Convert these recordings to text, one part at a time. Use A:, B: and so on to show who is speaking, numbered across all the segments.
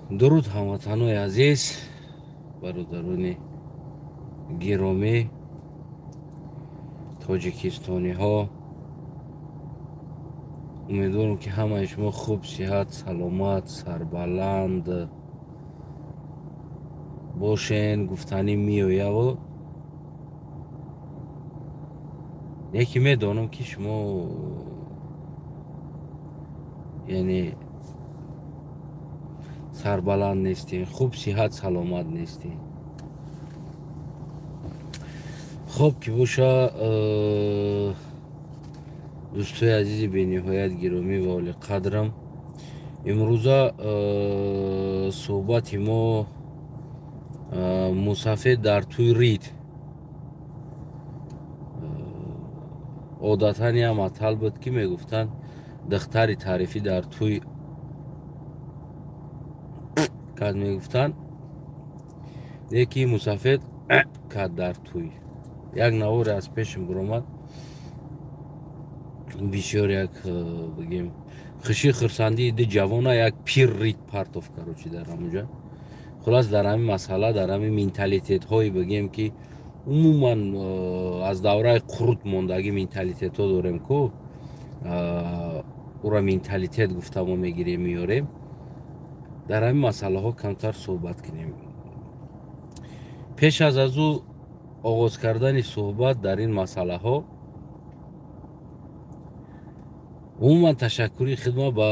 A: дуруд ҳамватанои азиз, бародарони гиромӣ, тоҷикистониҳо. умедворам ки ҳамаи шумо хуб, сиҳат, саломат, сарбаланд бошен. гуфтанӣ меояву яке медонам ки шумо яъне сарбаланд нестед, хуб, сиҳат, саломат нестед. хуб ки боша, дӯстои азизи бениҳоят гиромӣ ва олиқадрам, имрӯза суҳбати мо мусафед дар тӯи рид. одатан ям матал буд ки мегуфтанд духтари таърифӣ дар тӯи кад, мегуфтанд яки мусафед кад дар тӯи. як наворе аз пешим биромад, бисёр як бигем хушӣ хурсандии ди ҷавона як пир рид партов карочи дар ҳамуҷа. хулас дар ҳамин масъала, дар ҳамин менталитетҳои бигем ки умуман аз давраи қурут мондагӣ менталитетҳо дорем ку, ура менталитет гуфта мо мегирем меёрем. дар ҳамин масъалаҳо камтар суҳбат кунем. пеш аз ӯ оғоз кардани суҳбат дар ин масъалаҳо, умуман ташаккури хидмат ба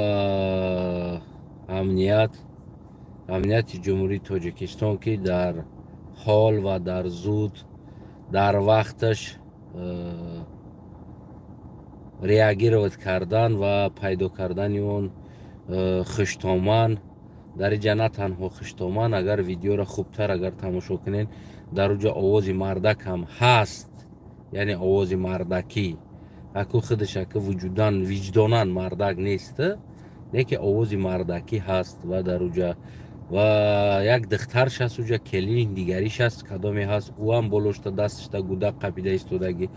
A: амнияти ҷумҳурии Тоҷикистон ки дар ҳол ва дар зуд, дар вақташ реагировать кардан ва пайдо кардани он хуштоман. дар инҷа на танҳо хуштоман, агар видеоро хубтар агар тамошо кунед, дар уҷа овози мардак ҳам ҳаст, яъне овози мардакӣ. аку худаш аку виҷдонан мардак нест, лекин овози мардакӣ ҳаст. ва дар уҷа ва як духтарш аст уҷа, келин дигариш аст, кадоме ҳаст, ӯ ҳам болошта дасташда гудак қапида истодагӣ.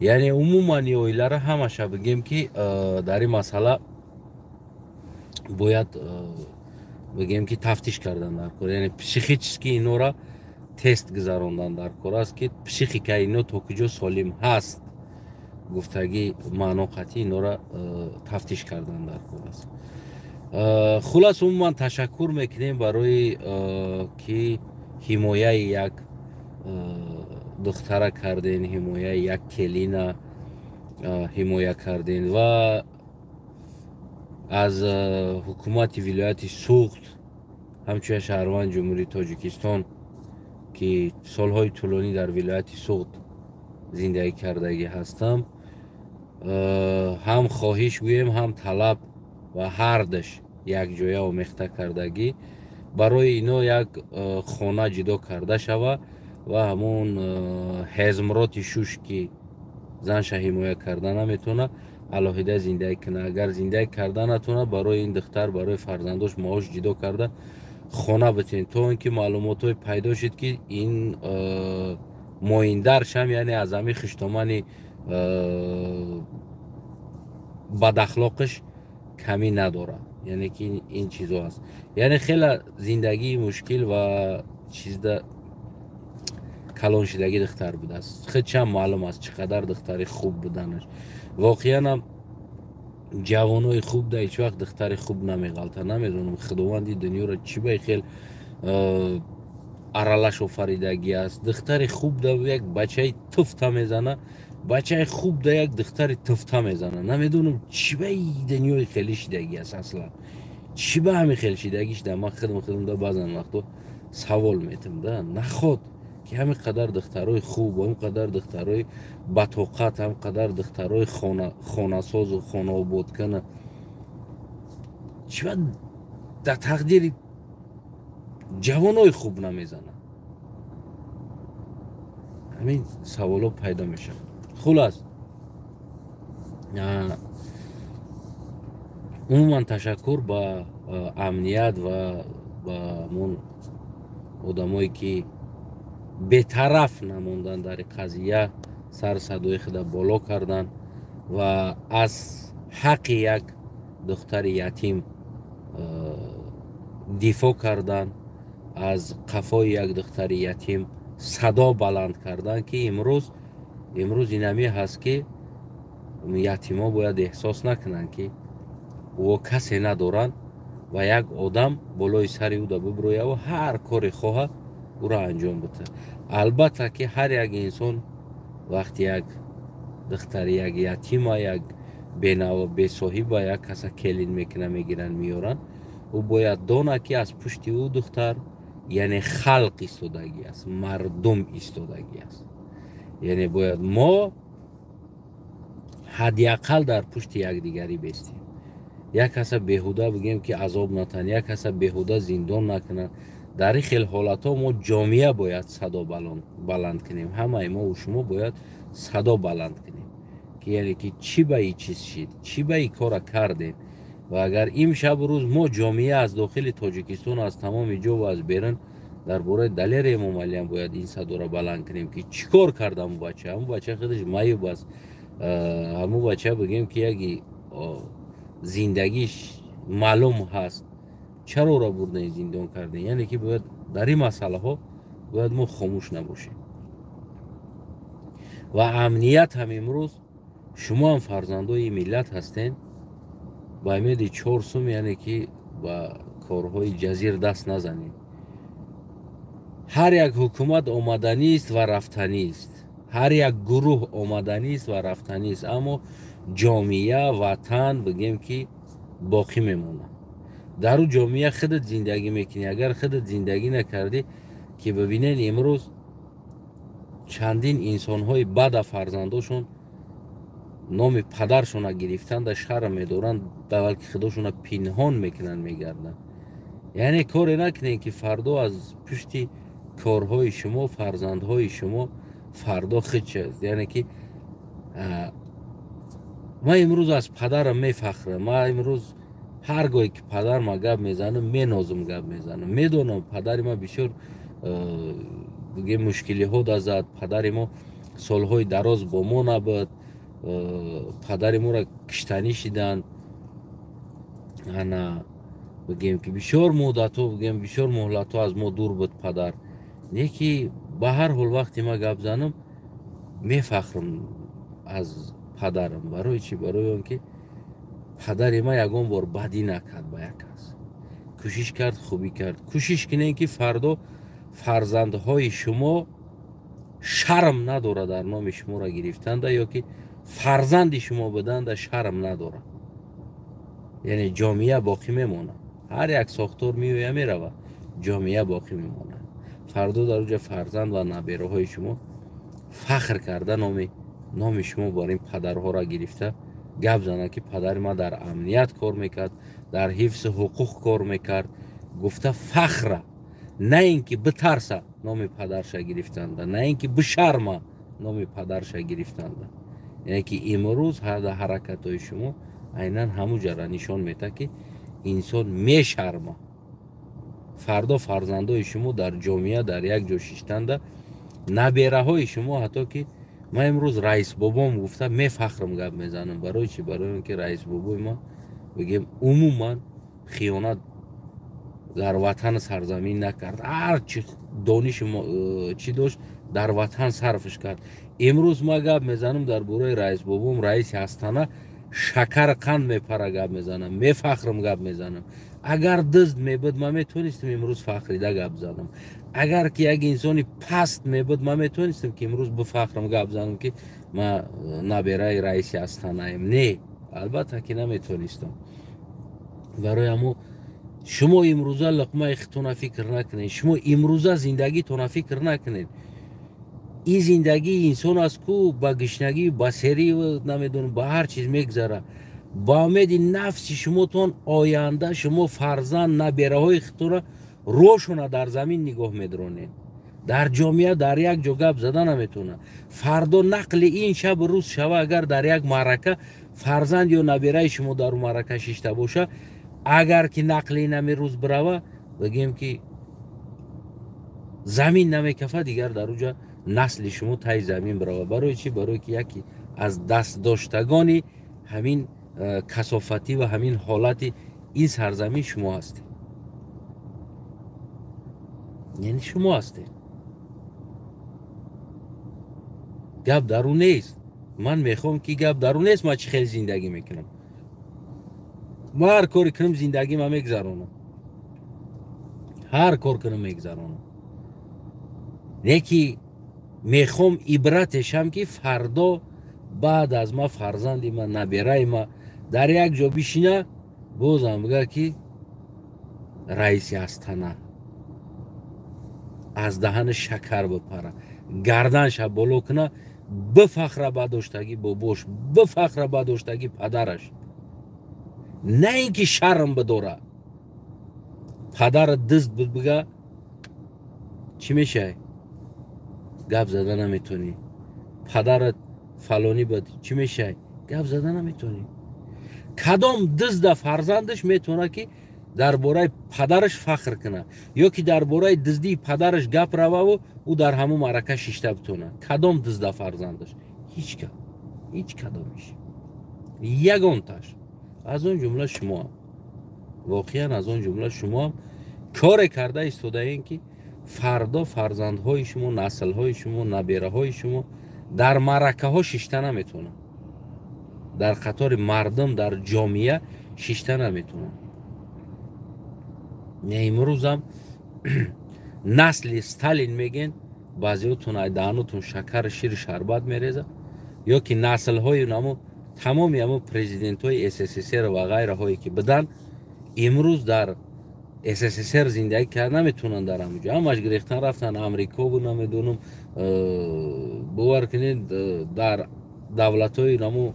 A: яъне умуман оиларо ҳамаша бигем ки дар ин масъала бояд бигем ки тафтиш кардан дар кор, яъне психически инора тест гузарондан дар кор аст ки психикаи ино то куҷо солим ҳаст. гуфтагӣ маъно қатъӣ инора тафтиш кардан дар кор аст. хулас умуман ташаккур мекунем барои ки ҳимояи як духтара карден, ҳимояи як келина ҳимоя карден. ва аз ҳукумати вилояти Суғд, ҳамчун шаҳрванди ҷумҳурии Тоҷикистон ки солҳои тӯлонӣ дар вилояти Суғд зиндагӣ кардагӣ ҳастам, ҳам хоҳиш гӯем, ҳам талаб ва ҳардаш якҷоя омехта кардагӣ барои ино як хона ҷудо карда шава ва ҳамон ҳезмроти шуш ки занша ҳимоя карда наметавона, алоҳида зиндагӣ кунад. агар зиндагӣ карда натавонад, барои ин духтар, барои фарзандош маош ҷудо карда хона битен, то ин ки маълумотҳое пайдо шуд ки ин моиндаршам, яъне аз ҳамин хуштомани бадахлоқиш камӣ надорад. яъне ки ин чизо аст. яъне хела зиндагии мушкил ва чизда калоншидагӣ духтар будааст. худшам маълум аст чӣ қадар духтари хуб буданаш. воқеанам ҷавонои хуб да ҳеҷ вақт духтари хуб намеғалтад. намедонам худованди дунёро чӣ ба хел аралаш офаридагӣ аст. духтари хуб да як бачаи туфта мезана, бачаи хуб да як духтари туфта мезана. намедонам чӣ ба дунёи хелӣ шидагӣ аст. аслан чӣ ба ҳамин хел шидагӣ шуда. ман худам да баъзан вақтҳо савол метам да, наход ки ҳамин қадар духтарои хуб, ҳамин қадар духтарои батоқат, ҳамин қадар духтарои хонасозу хонаободкана, чӣ ба дар тақдири ҷавонои хуб намезана. ҳамин саволо пайдо мешавад. хулас умуман ташаккур ба амният ва ба ҳамон одамое ки бетараф намондан дар қазия, сар садои худа боло кардан ва аз ҳаққи як духтари ятим دفاع کردن از قفای یک دختر یتیم صدا بلند کردن که امروز اینمی هست که یتیما باید احساس نکنن که او کسی ندارن و یک آدم بالای سری او دا ببرویه و هر کاری خواهد او را انجام بده. البته که هر یک انسان وقتی یک دختر یک یتیم و یک بی صاحب و یک کسی کلین میکنه میگیرن میارن، او باید دانه که از پشت او دختر یعنی خلق ایستادگی است، مردم ایستادگی است. یعنی باید ما حداقل در پشت یک دیگری بیستیم. یک کسی بیهوده بگیم که عذاب نتن، یک کسی بیهوده زندان نکنن. در این خیل حالت ها ما جامعه باید صدا بلند کنیم. همه ما و شما باید صدا بلند کنیم که یعنی که چی به این چیز شد، چی به این کار کردیم. و اگر این شب روز ما جامعه از داخل تاجیکستان از تمام جا و از بیرون درباره دلیر امام علی هم باید این صدا را بلند کنیم که چی کار کرده همون بچه خودش مایه بس همون بچه بگیم که یک زندگیش معلوم هست چرا را بردن زندان کرده. یعنی که باید در این مسئله ها باید ما خاموش نباشیم. و امنیت هم امروز شما هم فرزندای ملت هستین، با امید چهارسوم یعنی که با کارهای جزیر دست نزنید. هر یک حکومت آمدنی است و رفتنی است، هر یک گروه آمدنی است و رفتنی است، اما جامعه وطن بگیم که باقی میمونه. در اون جامعه خودت زندگی میکنی. اگر خودت زندگی نکردی که ببینین امروز چندین انسان های بد فرزنداشون نام پدرشون گرفتن در شهر میدارن، در که خودشون پنهان میکنن میگردن. یعنی کاری نکنین که فردا از پشت کارهای شما فرزندهای شما فردا خیچ است. یعنی که ما امروز از پدرم میفخرم. ما امروز هرگاهی که پدر ما گپ میزنم مینازم گپ میزنم. میدونم پدر ما بسیار دیگه مشکلی ها داشت. پدر ما سالهای دراز با ما نبود. پدر ما را کشتنی شدن. انا بگیم که بسیار مدت ها بگیم بسیار مهلت ها از ما دور بود پدر. یکی به هر حال وقتی ما گپ زنم میفخرم از پدرم. برای چی؟ برای اون که پدر ما یگان بار بدی نکرد با یک کس. کوشش کرد خوبی کرد. کوشش کنین که فردا فرزندهای شما شرم نداره در نام شما را گرفتند، یا که فرزند شما بدند شرم نداره. یعنی جامعه باقی میمونه. هر یک ساختار میوه میروه، جامعه باقی میمونه. فردا در اوج فرزند و نبیره های شما فخر کرده نام شما بار این پدرها را گرفته گپ زنه که پدر ما در امنیت کار میکرد، در حفظ حقوق کار میکرد. گفته فخره، نه اینکه بترسه نام پدرش گرفتند، نه اینکه بشرمه نام پدرش گرفتند. یعنی که امروز هر حرکت های شما عیناً همون جرا نشان میده که انسان میشرمه. فردا فرزندای شما در جامعه در یک جا شیشتنده، نبیره های شما. حتی که ما امروز رئیس بابام گفته میفخرم گپ میزنم. برای چی؟ برای اینکه رئیس بابای ما بگیم عموما خیانت در وطن سرزمین نکرد. هر چی دانش چی داشت در وطن صرفش کرد. امروز ما گپ میزنم در باره رئیس بابام، رئیس هستانه شکر قند میپره گپ میزنم، میفخرم گپ میزنم. اگر دزد میبود ما میتونستم امروز فخریده گپ زنم. اگر که یک انسانی پست میبود ما میتونستم که امروز بفخرم گپ زنم که ما نبیره رئیس هستانه ایم. نه، البته که نمیتونستم. برای همو شما امروزه لقمه اختونه فکر نکنید. شما امروزه زندگی تونه فکر نکنید. این زندگی انسان است که با گشنگی بسری و نمیدونم با هر چیز میگذره. با امید نفس شما تون آینده شما فرزند نبیره های اختونه روشونه در زمین نگاه میدرونید. در جامعه در یک جا گپ زدن نمیتونه. فردا نقل این شب روز شوه اگر در یک معرکه فرزند یا نبیره شما در معرکه ششته باشه، اگر که نقل این همی روز بروه بگیم که زمین نمیکفه دیگر در اونجا نسل شما تای زمین بروه. برای چی؟ برای که یکی از دست داشتگانی همین کثافتی و همین حالت این سرزمین شما هستید. یعنی شما هستید. گپ در اون نیست. من میخوام که گپ در اون نیست ما چی خیلی زندگی میکنم. ما هر کاری کنم زندگی ما میگذرونم. هر کار کنم میگذرونم. یکی میخوام عبرتش هم که فردا بعد از ما فرزندی ما نبیره ما در یک جا بشینه بازم بگه که رئیسی استانه از دهن شکر بپره گردنش بالا کنه بفخره بداشتگی باباش بفخره بداشتگی پدرش نه اینکه شرم بداره پدر دست بگه چی میشه گپ زدن نمیتونی پدرت فلانی بود چی میشه گپ زدن نمیتونی کدام دزد فرزندش میتونه که درباره پدرش فخر کنه یا که درباره دزدی پدرش گپ روه و او در همون معرکه شیشته بتونه کدام دزد فرزندش هیچ کدامش یگان تاش از اون جمله شما هم. واقعا از اون جمله شما هم کار کرده ایستاده این که فردا فرزندهای شما نسلهای شما نبیره های شما در معرکه ها شیشته نمیتونه در قطار مردم در جامعه شیشته نمیتونه امروز هم نسل استالین میگن بعضیاتون دهنتون شکر شیر شربت میریزه یا که نسل های نمو تمامی همون پرزیدنت های SSSR و غیره هایی که بدن امروز در SSSR زندگی کرد نمیتونن در همونجا همش گریختن رفتن امریکا و نمیدونم باور کنید در دولت های نمو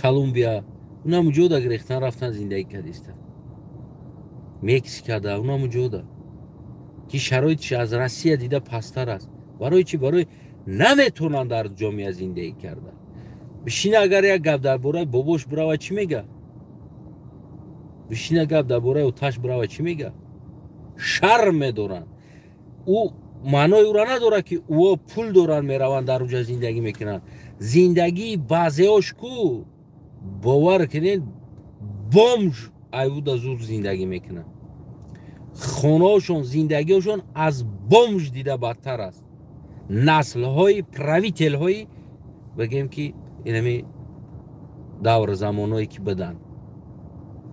A: کولومبیا اونم جودا گریختن رفتن زندگی کردیستن مکزیک ده اونم جودا که شرایطش از روسیه دیده پستر است برای چی برای نمیتونن در جامعه زندگی کردن بشینه اگر یک گپ درباره باباش برای چی میگه بشینه گپ درباره اوتش برای چی میگه شرم میدارن او معنای او را نداره که او پول دارن میرون در اونجا زندگی میکنن زندگی بعضیاش کو باور کنین بومج ایود از او زندگی میکنن خونهاشون زندگیشون از بومج دیده بدتر است نسل های پرویتل های بگیم که اینمی دور زمانهایی که بدن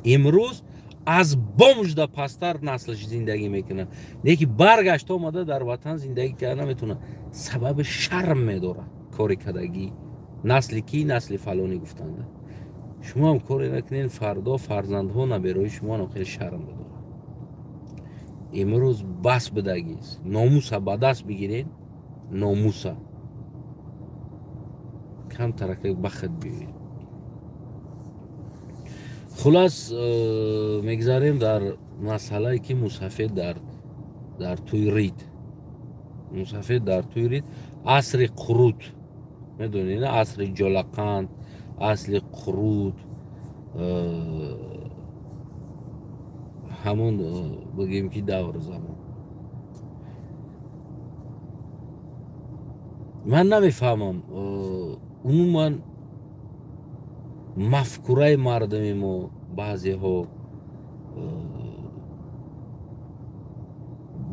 A: امروز از بومج ده پستر نسلش زندگی میکنن یکی برگشت آمده در وطن زندگی کرده نمیتونه سبب شرم میداره کاری کردگی نسلی کی نسل فلانی گفتنده شما هم کاری نکنین فردا فرزندها نبیرای شما هم خیلی شرم بداره امروز بس بدگی است ناموسا به دست بگیرین ناموسا کم ترکه بخت بیارین خلاص میگذاریم در مسئله که مسافد در توی رید مسافد در توی رید عصر قروت میدونین عصر جلقند عصر قروت همون بگیم که دور زمان من نمیفهمم عموما مفکوره مردمی ما بعضی ها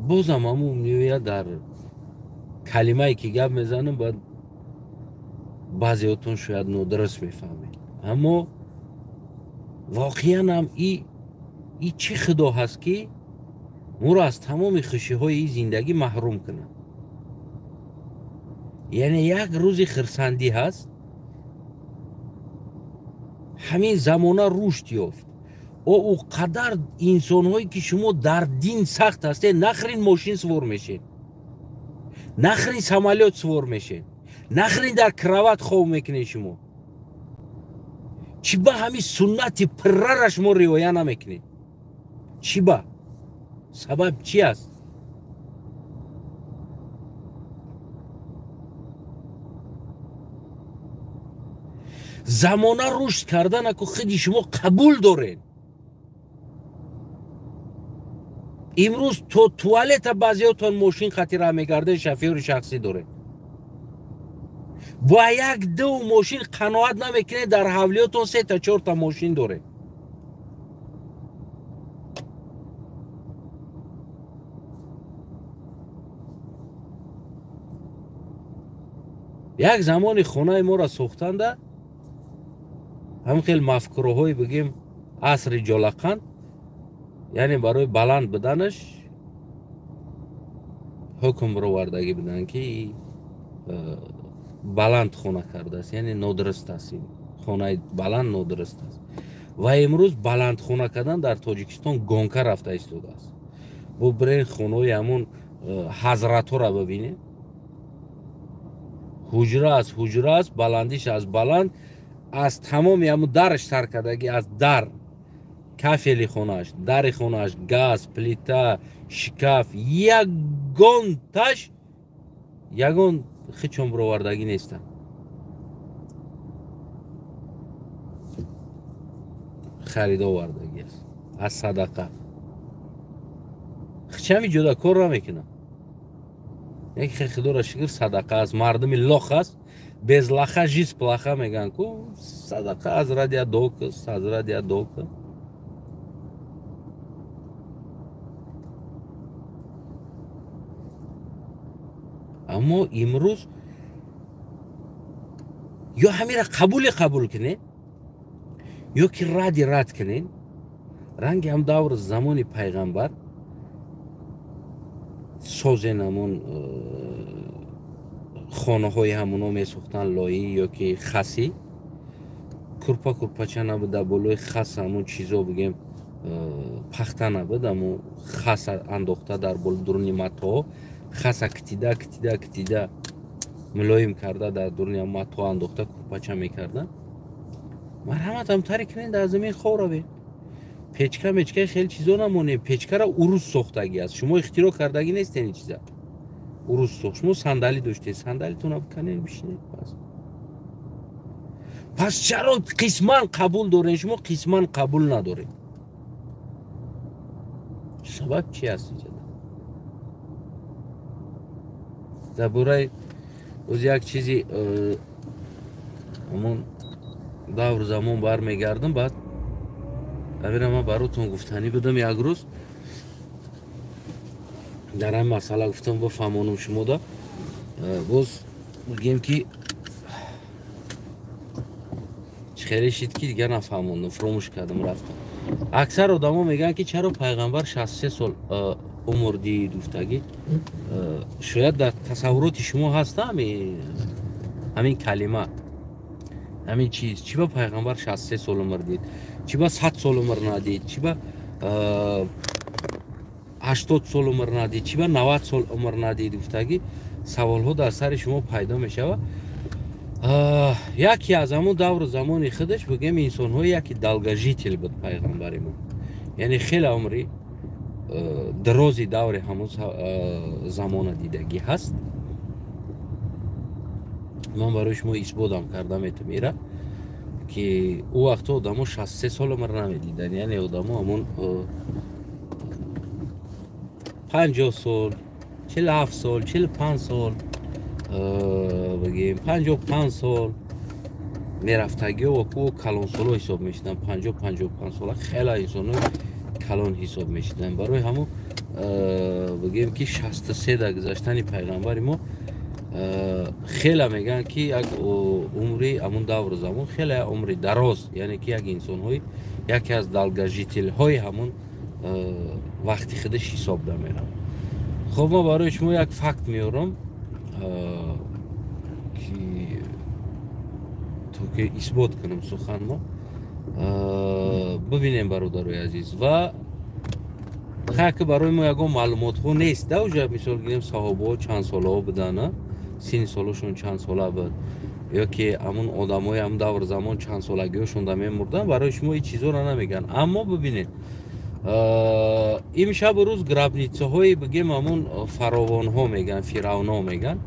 A: بازم همون میوید در کلمه ای که گپ میزنم باید بعضی هاتون شاید نادرست میفهمید اما واقعا هم ای چی خدا هست که ما را از تمام خوشی های این زندگی محروم کنه یعنی یک روزی خرسندی هست همین زمانه رشد یافت او قدر انسان هایی که شما در دین سخت هسته نخرین ماشین سوار میشین نخرین سمالیات سوار میشین نخرین در کراوات خواب میکنین شما چی با همین سنت پررش ما روایه نمیکنین چی با سبب چی است زمانه رشد کردن اکو خیلی شما قبول دارین امروز تو توالت بعضیاتون ماشین خطیره میگرده شفیور شخصی داره با یک دو ماشین قناعت نمیکنه در حولیاتون 3 تا 4 تا ماشین داره یک زمانی خانه ما را ساختند، هم خیلی مفکوره بگیم عصر جلقند، یعنی برای بلند بدنش حکم رو وردگی بدن که بلند خونه کرده است، یعنی نادرست است. خانه بلند نادرست است و امروز بلند خونه کردن در تاجیکستان گونکا رفته ایستاده است. بو برین خونه همون حضرت ها را ببینید، حجره است، بلندیش از بلند، از تمامی همون درش سر کردگی، از در کافلی خونهش، در خونهش، گاز، پلیتا، شکاف، یگون تاش، یگون خیچم برآوردگی نیستن. خرید آوردگی است از صدقه. چمی جدا کار را میکنم. یک خیلی را شکر صدقه از مردمی لاخ است، bez lacha žiz placha میگن کو صدقه از رادیا دوک، از رادیا دوک. اما امروز یا همین را قبول کنین یا که رد کنین. رنگ هم دور زمان پیغمبر سازن همون خانه های همونو می ساختن لایی یا که خسی کرپا چه نبود بالای خس همون چیزا بگیم پخته نبود، اما خس انداخته در بال درونی متا، خس کتیده ملایم کرده در درونی متا انداخته کرپاچه میکردن. مرحمت هم تری کنین در زمین خورا بین پیچکه خیلی چیزا نمونه. پیچکه را اروز ساختگی است، شما اختراع کردگی نیست این چیزا. اروز ساخت، شما صندلی داشته، صندلیتون رو بکنین بشینید. پس چرا قسمان قبول دارین شما قسمان قبول ندارین؟ سبب چی هست اینجا؟ درباره از یک چیزی همون دور زمان برمیگردم، بعد امیرم من براتون گفتنی بدم. یک روز در این مسئله گفتم بفهمونم شما دا باز بگیم که خیلی شید که دیگر نفهموندم، فراموش کردم رفتم. اکثر آدم ها میگن که چرا پیغمبر 63 سال عمر دید افتگی. شاید در تصورات شما هست همین کلمه، همین چیز. چی با پیغمبر 63 سال عمر دید، چی با 100 سال عمر ندید، چی با 80 سال عمر ندید، چی با 90 سال عمر ندید افتگی سوال ها در سر شما پیدا میشه. یکی از همون دور زمانی خودش بگیم انسان ها یکی دلگژیتل بود پیغمبر ما، یعنی خیلی عمری درازی دور همون زمان دیدگی هست. من برای شما اثباتم کردم میره که او وقت آدم ها 63 سال عمر نمیدیدن، یعنی آدم ها همون 50 سال 47 سال 45 سال بگیم 55 سال میرفتگی و کلان سال حساب میشدن. 55 سال خیلی انسان کلان حساب میشدن. برای همون بگیم که 63 در گذشتن پیغمبر ما خیلی میگن که یک عمری همون دور زمان خیلی عمری دراز، یعنی که یک انسان های یکی از دلگژیتل های همون وقتی خودش حساب ده میرم. خب ما برای شما یک فکت میارم که اثبات کنم سخن ما. ببینیم برادرای عزیز، و خیلی که برای ما یکم معلومات ها نیست. در اونجا مثال گیریم صحابه ها چند ساله ها بدن، سین سالشون چند ساله بود، یا که همون آدم های هم دور زمان چند سالگی هاشون در میمردن. برای شما این چیزا رو نمیگن. اما ببینید این شب روز گرابنیچه های بگیم همون فراوان ها میگن، فرعون ها میگن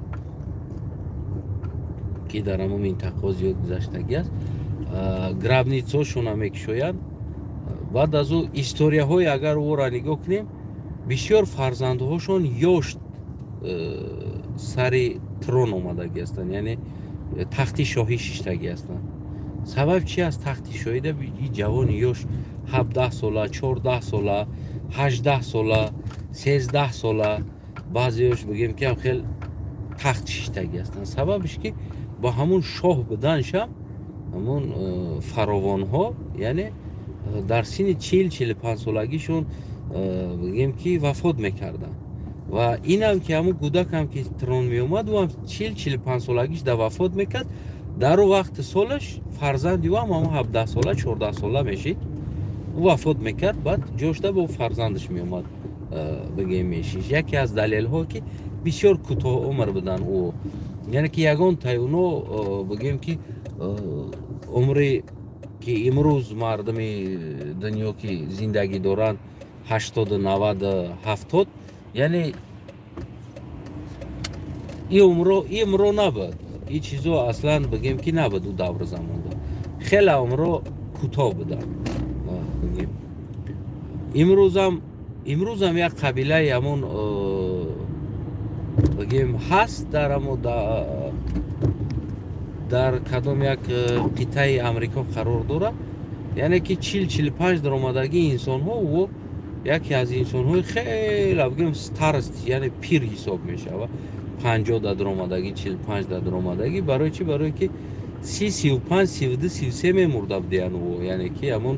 A: که در همون منطقه زیاد گذشتگی است. گرابنیچه هاشون هم میکشوین. بعد از او استوریا های اگر او را نگاه کنیم بسیار فرزنده هاشون یاشت سر ترون آمدگی هستند، یعنی تخت شاهی شیشتگی هستند. سبب چی است؟ تخت شاهی ده جوان یاش 17 ساله 14 ساله 18 ساله 13 ساله بعضیش بگیم که هم خیلی تخت شیشتگی هستند. سببش که با همون شاه بدنشم همون فراوان ها یعنی در سن 40-45 سالگیشون بگیم که وفات میکردن و این هم که همون کودک هم که ترون می اومد و هم 40-45 سالگیش در وفات میکرد در وقت سالش فرزندی و هم 17 ساله 14 ساله میشید وفات میکرد بعد جوشته با فرزندش می اومد بگیم میشید یکی از دلیل ها که بسیار کوتاه عمر بدن او یعنی که یگان تایونو بگیم که عمری که امروز مردم دنیا که زندگی دارن 80 90 70 یعنی این عمرو نبود این چیزا اصلا بگیم که نبود او دور زمان دا خیلی عمرو کوتاه بودن بگیم امروز هم یک قبیله همون بگیم هست در کدام یک قطعه امریکا قرار داره یعنی که 40-45 در آمدگی انسان ها و یکی از انسان های خیلی بگیم ستارست یعنی پیر حساب میشه و 50 در آمدگی 45 در آمدگی برای چی برای که 30-35 32-33 میمرده بودن و یعنی که همون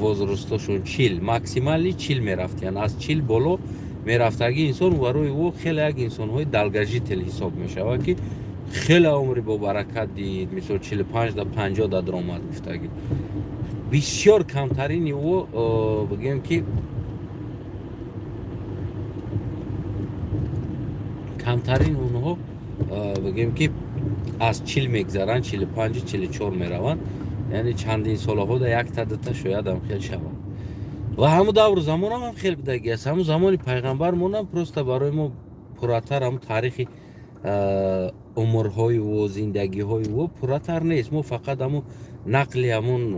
A: وزرستاشون 40 ماکسیمالی 40 میرفت یعنی از 40 بالا میرفتگی انسان برای او خیلی یک انسان های دلگژی تل حساب میشه و که خیلی عمری با برکت دید مثل 45 تا 50 در درآمد گفتگی بسیار کمترین او بگیم که کمترین اونها بگیم که از 40 میگذرن 45 44 میروند یعنی چندین سالها در یک تا شاید هم خیلی شود و همون دور زمان هم خیلی بدگی است همون زمان پیغمبرمون هم پروسته برای ما پراتر هم تاریخی عمرهای و زندگی های و پراتر نیست ما فقط همون نقل همون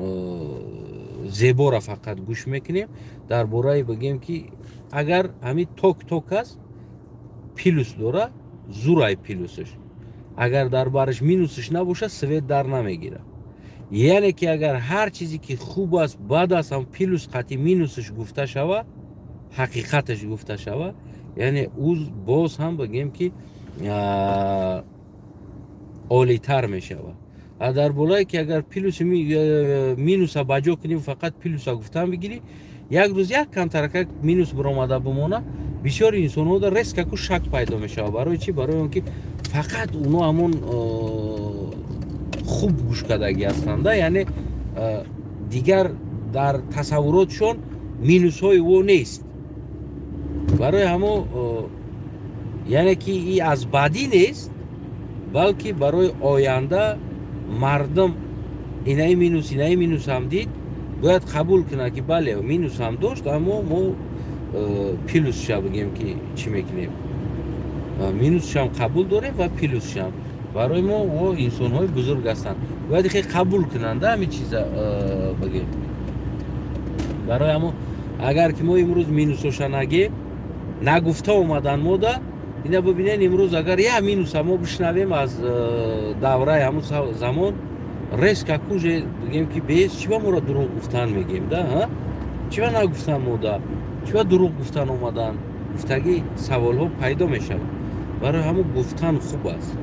A: زیبا را فقط گوش میکنیم در باره بگیم که اگر همین توک است پیلوس داره زورای پیلوسش اگر در بارش مینوسش نباشه سوید در نمیگیره یعنی که اگر هر چیزی که خوب است بد است هم پیلوس قطعی مینوسش گفته شوه حقیقتش گفته شوه یعنی او باز هم بگیم که عالی تر می شود در بالایی که اگر پیلوس مینوس بجا کنیم فقط پیلوس گفتن بگیری یک روز یک کم ترکه مینوس برآمده بمونه بسیار انسان ها در ریسک که شک پیدا می شود برای چی برای اون که فقط اونا همون خوب گوش کردگی هستند یعنی دیگر در تصوراتشون مینوس های او نیست برای همون یعنی که این از بدی نیست بلکه برای آینده مردم اینای مینوس هم دید باید قبول کنه که بله مینوس هم داشت اما ما پیلوس شا بگیم که چی میکنیم مینوس هم قبول داریم و پیلوس هم برای ما و انسان های بزرگ هستند باید خیلی قبول کننده همین چیزا بگیم برای همون اگر که ما امروز مینوسش نگیم نگفته اومدن ما دا اینا ببینین امروز اگر یه مینوس ما بشنویم از دوره همون زمان ریسک کجا بگیم که بیس چی با ما را دروغ گفتن میگیم ده ها چی با نگفتن ما دا چی با دروغ گفتن اومدن گفتگی سوال ها پیدا میشه برای همون گفتن خوب است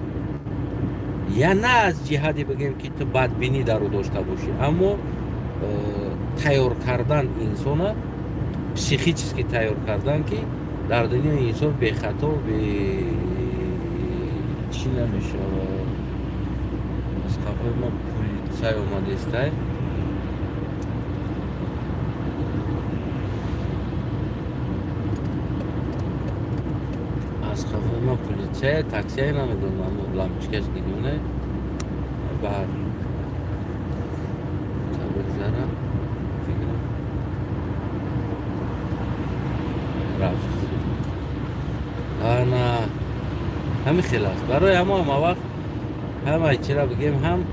A: یا نه از جهتی بگیم که تو بدبینی در رو داشته باشی اما تیار کردن انسان پسیخی چیز که تیار کردن که در دنیا انسان به خطا و به چی نمیشه از خفای ما پولیسای اومده است از خفای ما پولیسای تاکسی های نمیدونم اما لامچکش گیدونه بعد تبر زرم رفت نه همین خیلی است برای همه وقت همه چرا بگیم هم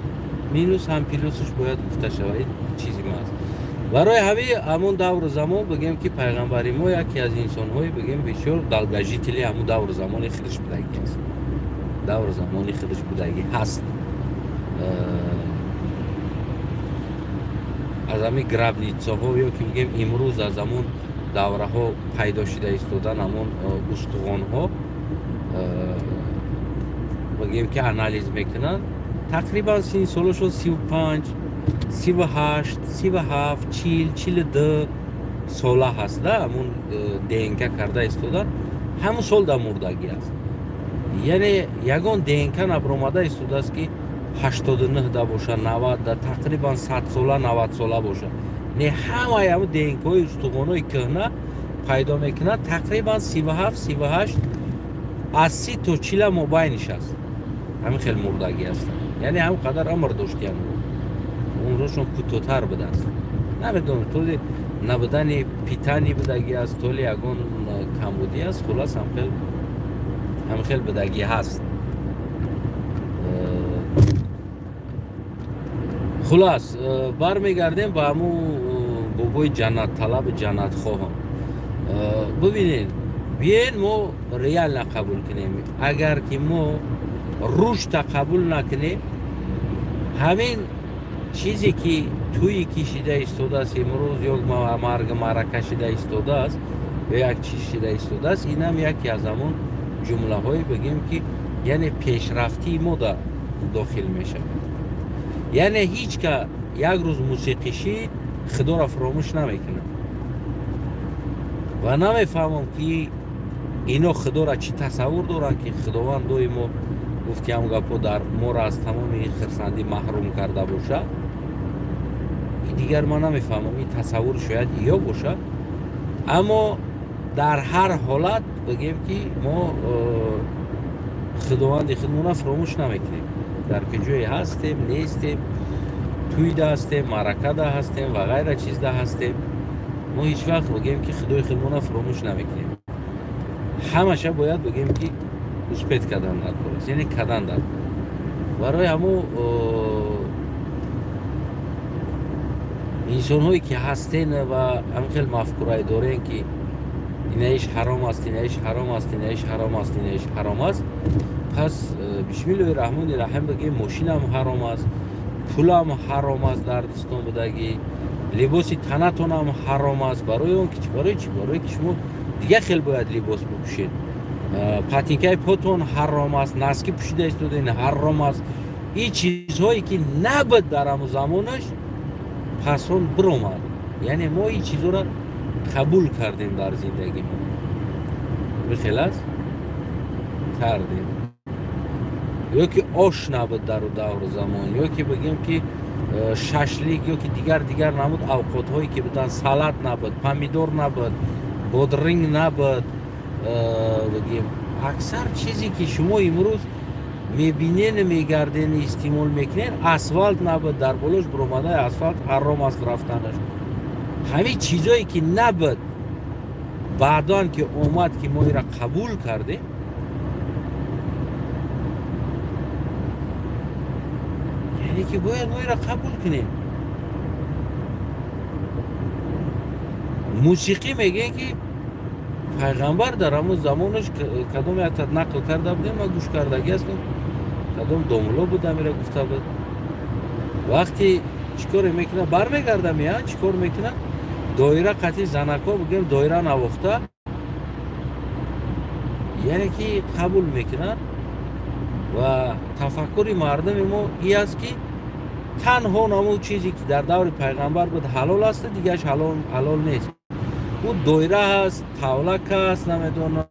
A: مینوس هم پیلوسش باید گفته شود چیزی ما است برای همون دور زمان بگیم که پیغمبری ما یکی از انسان های بگیم بسیار دلگژی تلی همون دور زمانی خودش بودگی است دور زمانی خودش بودگی هست از همین گرابنیتسا ها یا که بگیم امروز از همون دوره ها پیدا شده ایستادن همون استوان ها بگیم که انالیز میکنن تقریبا سین سالشون 35 38 37 40 42 ساله هست ده همون دینکه کرده استودن همون سال در مردگی است یعنی یگان دینکه نبرومده استوده است که 89 ده باشه 90 ده تقریبا 100 ساله 90 ساله باشه نه همه همون دینکه های استوگانای کهنه پیدا میکنه تقریبا 37 38 از 30 تا 40 مابینش است همین خیلی مردگی هستن یعنی هم قدر عمر داشتیم اون روشون کوتاه‌تر بوده است نمیدونم طوری نبودن پیتانی بدگی است طوری یگان کمبودی است خلاص هم خیلی بدگی هست خلاص برمیگردیم با همون بابای جنت طلب جنت خواهم ببینید بیاین ما ریال نقبول کنیم اگر که ما رشد قبول نکنیم همین چیزی که توی کشیده ایستاده است امروز یک مرگ معرکه شده ایستاده است و یک چیز شده ایستاده است این هم یکی از همون جمله های بگیم که یعنی پیشرفتی ما داخل میشه یعنی هیچ که یک روز موسیقی شید خدا را فراموش نمیکنه و نمیفهمم که اینا خدا را چی تصور دارن که خداوند دوی ما گفتی هم گپو در ما را از تمام این خرسندی محروم کرده باشه دیگر ما نمیفهمم این تصور شاید یا باشه اما در هر حالت بگیم که ما خداوند خودمون فراموش نمیکنیم در کجای هستیم نیستیم توی ده هستیم مرکه ده هستیم و غیره چیز ده هستیم ما هیچ وقت بگیم که خدای خودمون فراموش نمیکنیم همشه باید بگیم که اسپیت کردن در کار است یعنی کردن در کار برای همون انسان هایی که هستین و هم خیلی مفکوره دارین که اینایش حرام است اینایش حرام است اینایش حرام است اینایش حرام است پس بسم الله الرحمن الرحیم بگیم ماشین هم حرام است پول هم حرام است در دستان بدگی لباس تنتون هم حرام است برای اون که برای چی برای که شما دیگه خیلی باید لباس بپوشید پاتینکای پاتون حرام است نسکی پوشیده استودین حرام است این چیزهایی که نبود در همون زمانش پس اون برومد یعنی ما این چیزها را قبول کردیم در زندگی ما بخلاص کردیم یا که آش نبود در دور زمان یا که بگیم که ششلیک یا که دیگر نبود اوقات هایی که بدن سالاد نبود پامیدور نبود بادرنگ نبود بگیم اکثر چیزی که شما امروز میبینین میگردین استعمال میکنین اسفالت نبود در بلوش برومده اسفالت حرام است رفتنش همین چیزایی که نبود بعدان که اومد که ما را قبول کردیم یعنی که باید ما را قبول کنیم موسیقی میگه که پیغمبر در همون زمانش کدام یک نقل کرده بودیم ما گوش کردگی هستم کدام دوملو بوده میره گفته بود وقتی چیکار میکنه برمیگرده میان چیکار میکنه دایره قطعی زنکا بگیم دایره نواخته یعنی که قبول میکنن و تفکر مردم ما ای است که تنها نمو چیزی که در دور پیغمبر بود حلال است دیگهش حلال نیست او دایره هست تولک هست نمیدونم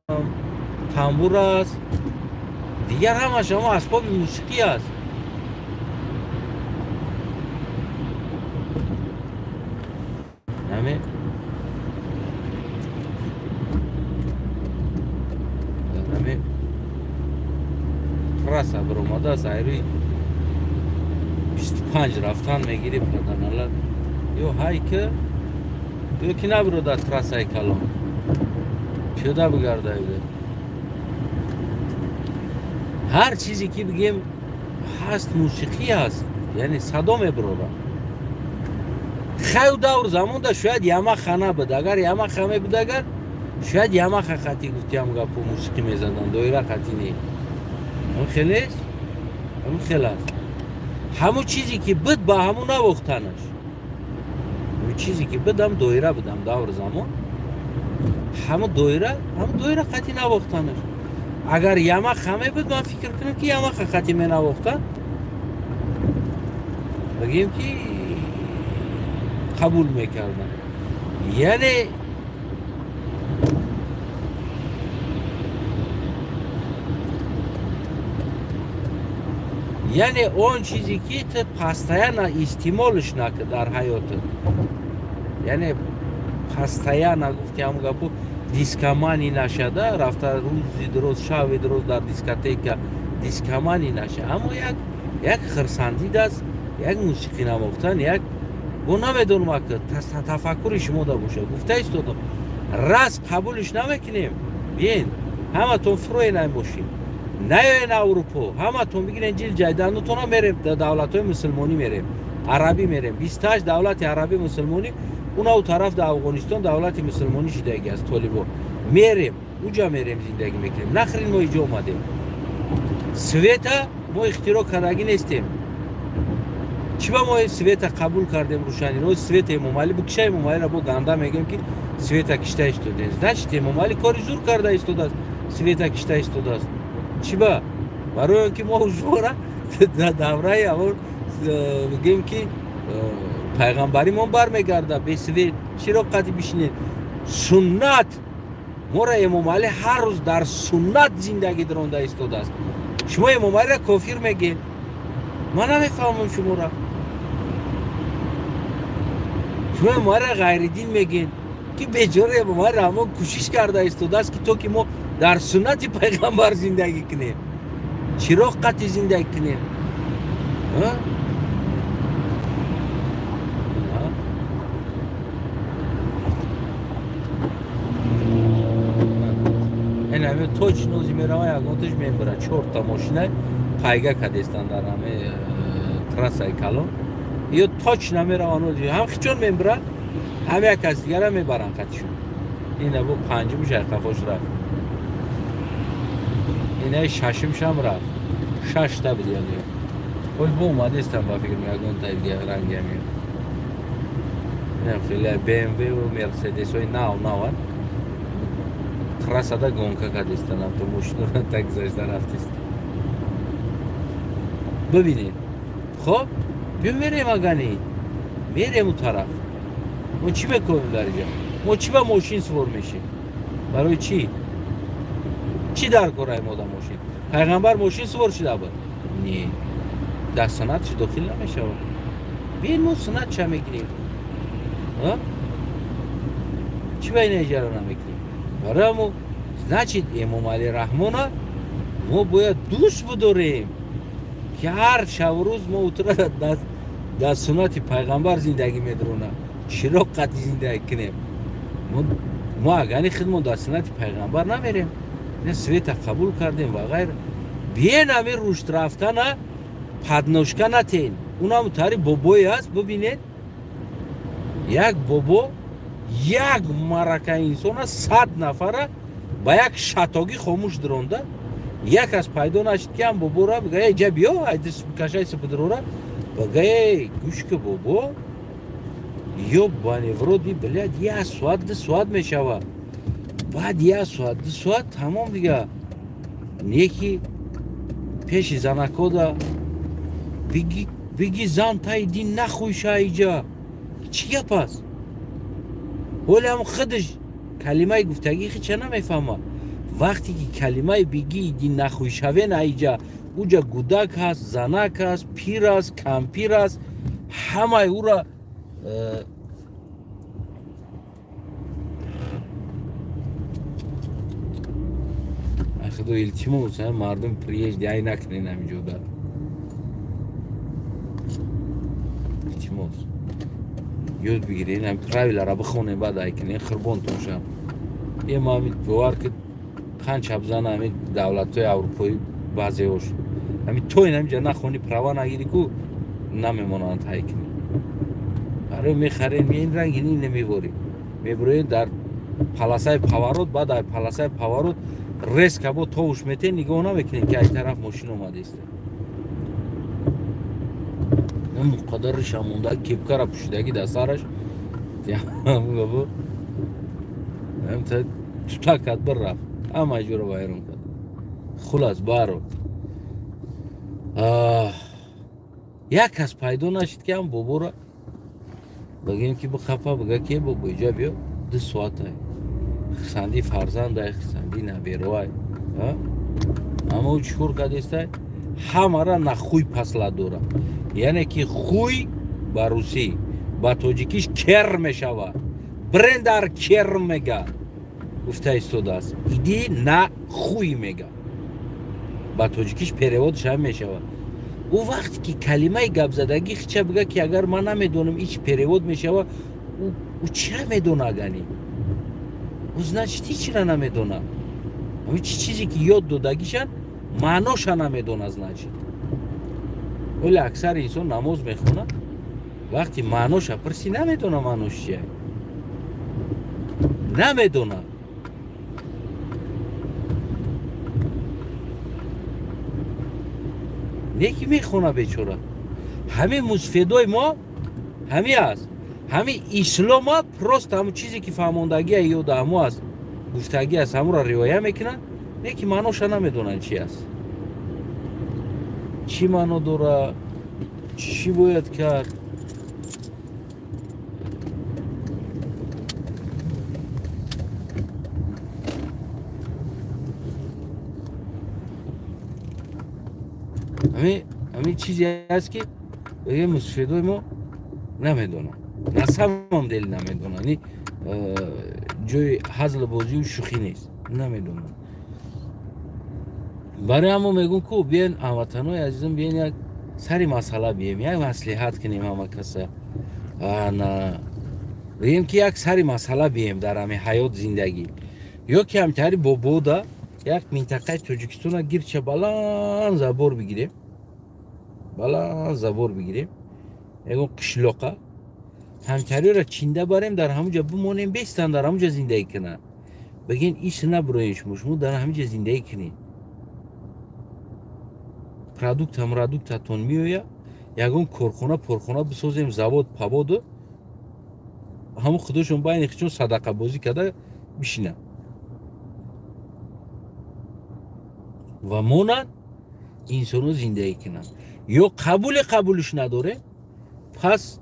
A: تنبور هست دیگر همه شما اسباب موسیقی هست همه ترسه بروماده سایروی 25 رفتن میگیریم کردن یا های که تو که نبرو در ترسه کلام پیاده بگرده ایده هر چیزی که بگیم هست موسیقی هست یعنی صدا میبروده خیلی دور زمان ده شاید یمه خانه بود اگر یمه خانه بود اگر شاید یمه خطی گفتی هم گفت موسیقی میزدن دایره خطی نیم همون خیلی است همون خیلی است همون چیزی که بود با همون نواختنش همون چیزی که بود هم دایره بودم دور زمان همون دایره خطی نواختنش اگر یمق همه بود من فکر کنم که یمق خطی می نواختن بگیم که قبول میکردن. یعنی اون چیزی که تو پستایان استعمالش نکرد در حیات، یعنی پستایان نگفتی همون گپو دیسکمانی نشده رفته روزی درست شبی درست در دیسکتیک دیسکمانی نشه، اما یک خرسندید است، یک موسیقی نواختن، یک او نمیدونم که تفکر شما دا باشه. گفته است تو راست قبولش نمیکنیم، بین همه تون فروی نمی باشیم نه اروپا، همه تون بگین انجیل جایدن تو میریم دولت های مسلمانی میریم عربی میریم 28 دولت عربی مسلمانی اون او طرف در افغانستان دولت مسلمانی شده است طالبان میریم اونجا میریم زندگی میکنیم. نخرین ما اینجا اومدیم سویت ما اختراع کردگی نیستیم. چی با ما سویت قبول کردیم روشنی رو سویت امام علی بکشه امام علی را با گنده میگیم که سویت کشته استوده است، نشت امام علی کاری زور کرده استوده است سویت کشته استوده است. چی با برای اینکه ما حضور دوره اول بگیم که پیغمبری ما برمیگرده به سویت چرا قطعی بشینید سنت ما را امام علی هر روز در سنت زندگی درونده استوده است. شما امام علی را کافر میگین، من نمیفهمم شما را. شما امام علی را غیر دین میگین که بیچاره امام علی را ما کوشش کرده استوده است که تو که ما در سنت پیغمبر زندگی کنیم، چرا قطعی زندگی کنیم؟ این همه توچ نوزی میروه یکانتش میبره 4 تا ماشینه پایگه کدیستن در همه تراسای کلان یا توچ نمیروه نوزی هم خیچون میبرن هم یک از دیگر هم میبرن قطعشون. اینه با 5 شهر خفاش رفت، اینه 6 هم رفت 6 تا بود. یعنی باید با اومده استم با فکر میگون تا دیگه رنگی همیون اینه خیلی BMW و مرسیدس های ناو هن تراسه دا گونکا کدیستن هم تو مشن رو تگذاشته رفتیست. ببینید خب بیا میریم اگانی میریم اون طرف ما چی بکنیم در اینجا؟ ما چی با ماشین سوار میشیم؟ برای چی؟ چی در کاره ما دا ماشین؟ پیغمبر ماشین سوار شده بود؟ نه در سنت چی داخل نمیشه بین ما سنت چه میگیریم؟ چی با این اجاره نمیگیریم؟ برای ما نچید امام علی رحمانه ما باید دوست بداریم که هر شب روز ما اتره در سنت پیغمبر زندگی میدرونه چرا قطعی زندگی کنیم؟ ما اگه خودمون در سنت پیغمبر نمیریم نه سویت قبول کردیم و غیر بیین همین روشت رفتن پدنوشکه نتین اونم تاری بابایی هست. ببینید یک بابا یک مرکه انسان 100 نفره با یک شتاگی خاموش درونده یک از پیدا نشد که هم بابا را بگه جا بیا ایدس کشای سپدرو را بگه گوش که بابا یا بانیورو دی بلید یه سواد میشوه بعد یه سواد تمام دیگه نیکی پیش زنکو دا بگی زن تای دین نخویشه ایجا چی گپ است؟ ولی هم خودش کلمه گفتگی خیلی چه نمیفهمه وقتی که کلمه بگی دین نخویشه نه ایجا اوجا گودک هست زنک هست پیر هست کمپیر هست همه او را خدا التماس مردم پریش دیای نکنین همینجا در التماس یاد بگیرین هم تراویل را بخونه بعد ایکنین خربان توشم یه ما همین بوار که خان چبزانه همین دولت های اروپایی بعضی هاش همین توی همینجا نخونی پروان نگیری که نمیمونند ایکنین برای میخرین این رنگی نمیباری میبرین در پلاسای پاورود بعد در پلاسای پاورود ریس که با توش میتین نگاه نمیکنین که این طرف ماشین اومده است اون قدرش هم مونده کیپکار پوشیدگی در سرش همون گفت هم تا تو تاکت بر رفت اما جور بایرون کرد خلاص بارو یک کس پیدا نشد که هم بابا را بگیم که بخفا بگه که بابا اینجا بیا 2 ساعت های خسندی فرزند های خسندی نبیرو های اما او چکور کدیسته همه را نخوی پسلا دوره یعنی که خوی با روسی با توجیکیش کر میشوه برندر کر میگه گفته ایستاده است ایدی نه خوی میگه با توجیکیش پریوادش هم میشوه او وقتی که کلمه گپ زدگی خچه بگه که اگر من نمیدونم ایچ پریواد میشوه او چرا میدونه گنی او значит چرا نمیدونه همین چیزی که یاد دادگیشن معناش نمیدونه значит ولی اکثر انسان نماز میخونه وقتی معناش پرسی نمیدونه معناش چیه نمیدونه نیکی میخونه بیچاره همه مزفیدای ما همه هست همه اسلام ها پروست همون چیزی که فهماندگی یاد همو هست گفتگی هست همو را روایه میکنن نیکی معناش نمیدونن چی هست چی معنا داره چی باید کرد همین چیزی هست که یه مستفیدای ما نمیدونن نصب هم دل نمیدونن یعنی جای هزل بازی و شوخی نیست نمیدونن برای همون میگون که بیاین هموطنای عزیزم بیاین یک سری مسئله بیایم یک مصلحت کنیم همه کسا نه بگیم که یک سری مسئله بیایم در همه حیات زندگی یا که همتری با بودا یک منطقه تاجیکستان گیرچه بلند زبور بگیریم یکون قشلوقه همتری را چینده بریم در همونجا بمونیم بیستن در همونجا زندگی کنن بگین ایش نبروین شما در همونجا زندگی کنین پرادوکت تون میویا یکون پرخونه بسازیم زواد پوادو همون خودشون باین خودشون صدقه بازی کرده بشینن و مونن انسانو زندگی کنن یا قبولش نداره پس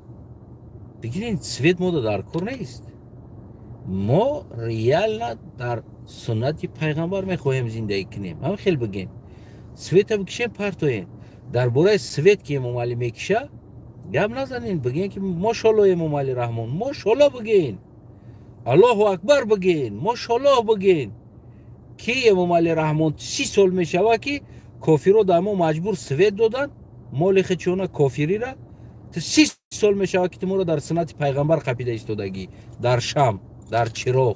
A: بگیرین سویت ما در کار نیست ما ریال در سنت پیغمبر میخواهیم زندگی کنیم هم خیلی بگیم سویت بکشیم پرتوین در باره سویت که امام علی میکشه گپ نزنین بگین که ماشاءالله امام علی رحمان ماشاءالله بگین الله اکبر بگین ماشاءالله بگین که امام علی رحمان 30 سال میشوه که کافی رو در ما مجبور سویت دادن مال خچونه کافری را 30 سال میشوه که تمورا در سنت پیغمبر قپیده ایستادگی در شام در چراغ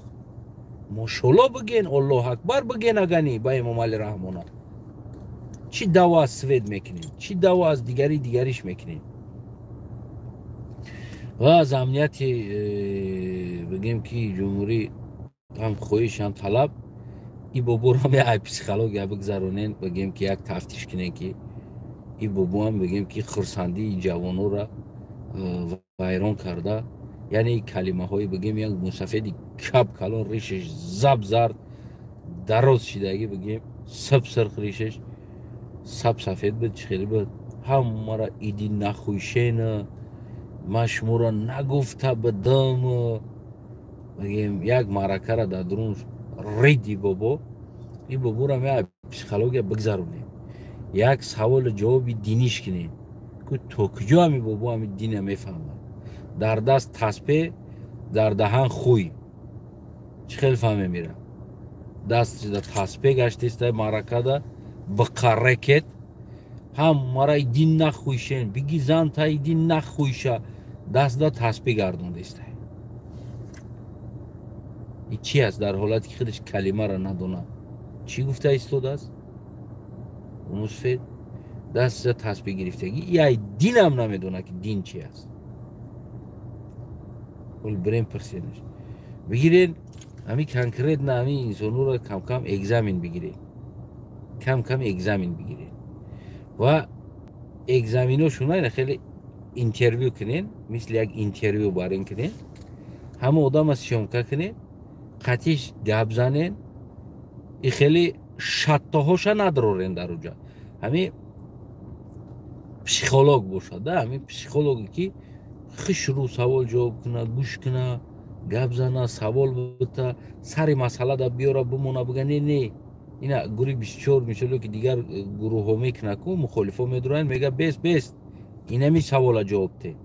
A: ماشاءالله بگین الله اکبر بگین اگنی با امام علی رحمان چی دعوا از سوید میکنین چی دعوا از دیگریش میکنین و از امنیت بگیم که جمهوری هم خواهش هم طلب ای بابو را به پسیخولوژی بگذارونین بگیم که یک تفتیش کنین که ای بابو هم بگیم که خرسندی جوانو را ویران کرده یعنی کلمه های بگیم یک مسافدی کپ کلان ریشش زب زرد دراز شدگی بگیم سب سرخ ریشش سب سفید بود خیلی بود هم را ایدی نخویشین مشمورا نگفته بدم بگیم یک معرکه را در درون ریدی بابا این بابا را می پسیخولوژی بگذارونیم یک سوال جوابی دینیش کنیم که تو کجا همی بابا همی دین میفهمه در دست تسبیح در دهن خوی چه خیلی فهمه میره دست تسبیح گشتیست معرکه دا بقره کت هم مرا دین نخویشن بگی زن تا دین نخویشه دست دا تسبیح گردوندیسته این چی است در حالتی که خودش کلمه را ندونه چی گفته ایستاده است اون سفید دست دا تسبیح گرفتگی یا دین هم نمیدونه که دین چی است ولی بریم پرسینش بگیرین همی کنکریت نه همی انسانو را کم کم اگزامین بگیرین و اگزامینوشون خیلی اینترویو کنین مثل یک اینترویو بارین کنین همه آدم از شمکه کنین قطیش گپ زنین این خیلی шаттаҳоша надорен дар уҷа ҳамин психолог бошад ҳамин психологе ки хишру савол ҷавоб куна гӯш куна гап зана савол бита сари масъала да биёра бимона бига не ина гуруҳи 24 мисоле ки дигар гурӯҳҳо мекуна ку мухолифо медуранд мега бест инами савола ҷавоб те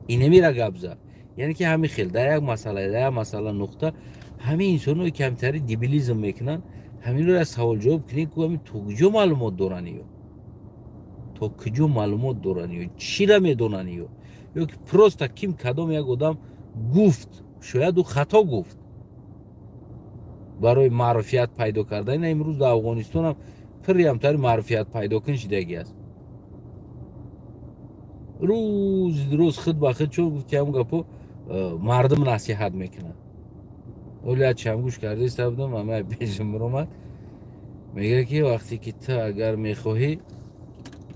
A: инамира гап зад яъне ки ҳамин хел дар як масъала нуқта ҳамин инсоное ки ҳамитари дебилизм мекунанд ҳаминро савол ҷавоб кунед ку ҳамин то куҷо маълумот доранд ё то куҷо маълумот доранд ё чира медонанд ё ки просто ким кадом як одам гуфт шояд ӯ хато гуфт барои маъруфият пайдо кардани имрӯз дар афғонистон ҳам пири ҳамтари маъруфият пайдокун шидаги аст рӯз худ ба худ чун гуфти ҳамн гапо мардум насиҳат мекунад оли аз чамгӯш кардаиста будам ҳамаи пешим биромад мега ки вақте ки ту агар мехоҳӣ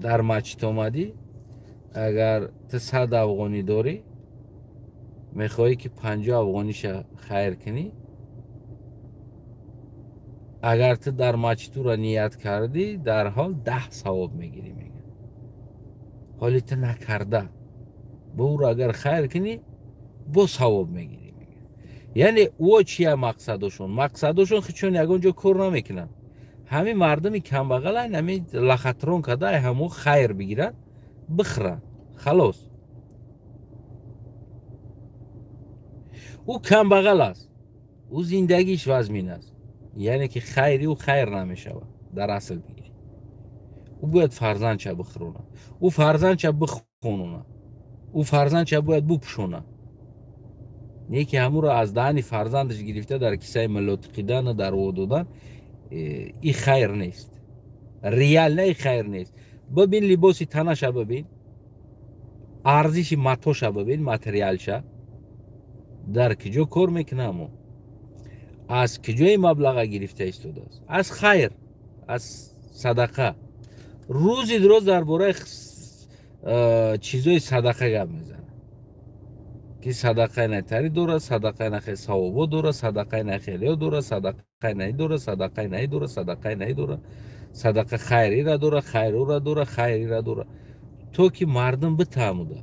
A: дар масҷид омадӣ агар ту 100 афғонӣ дорӣ мехоҳӣ ки 50 афғониша хайр кунӣ агар ту дар масҷид ӯро ният кардӣ дарҳол 10 савоб мегирӣ мега ҳоли ту накарда бо ӯро агар хайр кунӣ бо савоб мегирӣ мега яъне ӯо чия мақсадошон хичон ягон ҷо кор намекунанд ҳамин мардуми камбағаланд ҳамин лахатрон када ҳамо хайр бигиранд бихӯранд халос ӯ камбағал аст ӯ зиндагиш вазмин аст яъне ки хайри ӯ хайр намешавад дар асл бигирӣ ӯ бояд фарзандша бихӯронад ӯ фарзандша бихононад ӯ фарзандша бояд бупӯшонад не ки ҳамуро аз даҳани фарзандаш гирифта дар кисаи миллотиқидану дар во додан и хайр нест реал не хайр нест бибин либоси танаша бибин арзиши матоша бибин материалша дар куҷо кор мекунам аз куҷои маблаға гирифта истодааст аз хайр аз садақа рӯзи дуроз дар бораи чизои садақа гап мезанад ки садақаи натари дорад садақаи нахел савобо дорад садақаи нахелиё дорад садақаи наи дорад садақаи наи дорад садақаи наи дорад садақа хайрира дорад хайрура дорад хайрира дорад то ки мардум битаъмуда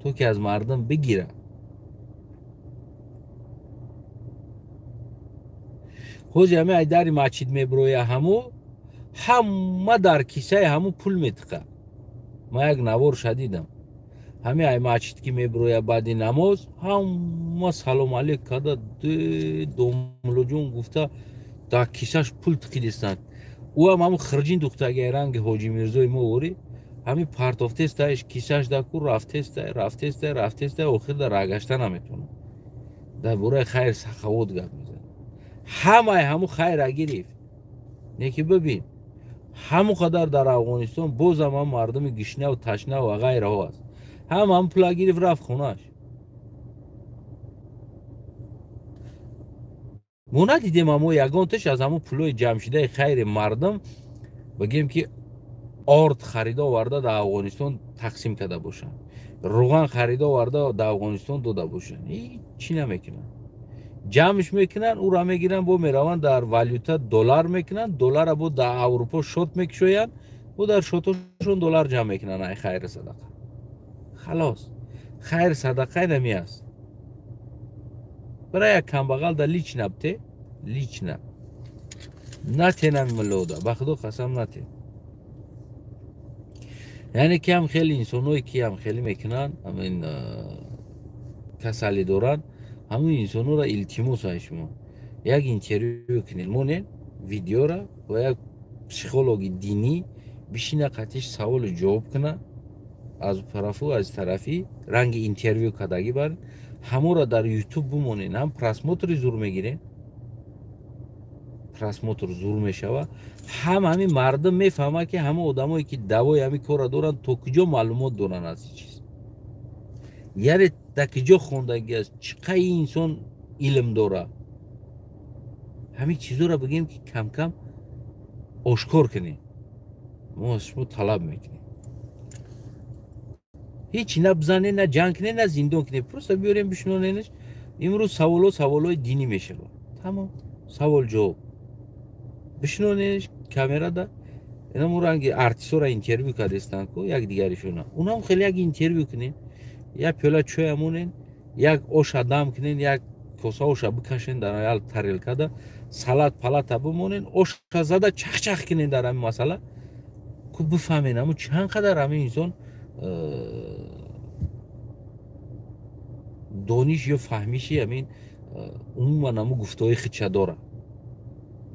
A: то ки аз мардум бигира ҳози ҳамин айдари масҷид мебироя ҳама дар кисаи ҳаму пул метиқа ман як навор шадидам ҳамин ай масҷид ки мебироя баъди намоз ҳама салом алейк када домлоҷон гуфта дар кисаш пул тиқидистанд ӯ ҳам ҳамун хирҷин духтаги ранги ҳоҷи мирзои мо ори ҳамин партофтестаиш кисаш даку рафтестай охир да рагашта наметавонад дар бораи хайр сахавот гап мезанад ҳамаи ҳамун хайра гирифт не ки бибин ҳамун қадар дар афғонистон бозам ҳам мардуми гишнаву ташнаву ва ғайраҳо аст ҳам пула гирифт рафт хонаш мо надидем мо ягонташ аз ҳамун пулои ҷамъшидаи хайри мардум бигем ки орд харида оварда дар афғонистон тақсим карда бошанд руған харида оварда дар афғонистон дода бошанд ҳичи намекунанд ҷамъш мекунанд ӯро мегиранд бо мераванд дар валюта доллар мекунанд доллара бо дар аврупо шот мекушоянд бо дар шотошон доллар ҷамъ мекунанд ай хайри садақа халос хайр садақаи нами аст барои як камбағал да лична бте лична натенами миллода ба худо қасам натен яъне ки ҳам хеле инсоное ки ҳам хеле мекунанд ҳамин касалӣ доранд ҳамун инсонора илтимос ай шумо як интервю кунед монед видеора ва як психологи динӣ бишина қатиш саволу ҷавоб куна аз тарафу аз тарафи ранги интервю кардагӣ бар ҳамора дар ютуб бимонед ҳам просмотри зур мегиред просмотр зур мешава ҳам ҳамин мардум мефаҳмад ки ҳамон одамое ки давои ҳамин кора доранд то куҷо маълумот доранд аз ин чиз яъне дар куҷо хондагӣ аст чӣ қайи инсон илм дорад ҳамин чизоро бигем ки кам кам ошкор кунем мо аз шумо талаб мекунем ҳеч на бизанед на ҷанг кунед на зиндон кунед просто биёрем бишноненаш имрӯз саволҳои динӣ мешавад тамом савол ҷавоб бишнонеш камерада اینا مورانگی ارتیسورا اینترویو کردستن کو یک دیگریشونا اونام خیلی یک اینترویو کنین یا پیولا چویمونین یک اوش آدم کنین یک کوسا اوش بکشین در ایال تاریلکا دا سالات پالاتا بمونین اوش زده چخ چخ کنین در همین مسئله کو بفهمین اما چند قدر همین انسان دانش یا فهمیشی همین عموما همون گفتهای خودش داره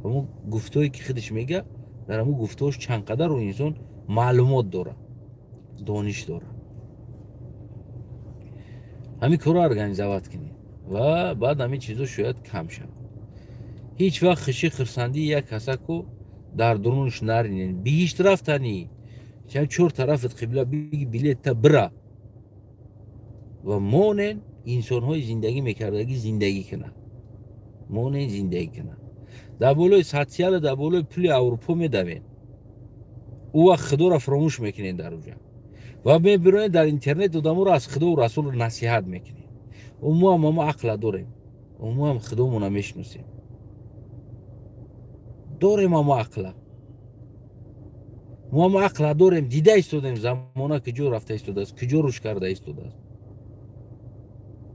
A: همون گفتهایی که خودش میگه در همون گفتهاش چند قدر اون انسان معلومات داره دانش داره همین کارو ارگانیزوات کنی و بعد همین چیزا شاید کم شد هیچ وقت خشی خرسندی یک کسا کو در درونش نرینین بیشت رفتنی چند چور طرفت قبله بگی بلیت تا برا و مونن انسان های زندگی میکردگی زندگی کنن مونن زندگی کنن در بالای ساتسیال در بالای پلی اروپا میدوین او وقت خدا را فراموش میکنین در اونجا و میبرین در اینترنت آدمو را از خدا و رسول نصیحت میکنین و ما عقل داریم و ما هم خدا مون میشناسیم داریم ما عقل ما عقل داریم دیده ایستادیم زمانا کجا رفته ایستاده است کجا روش کرده ایستاده است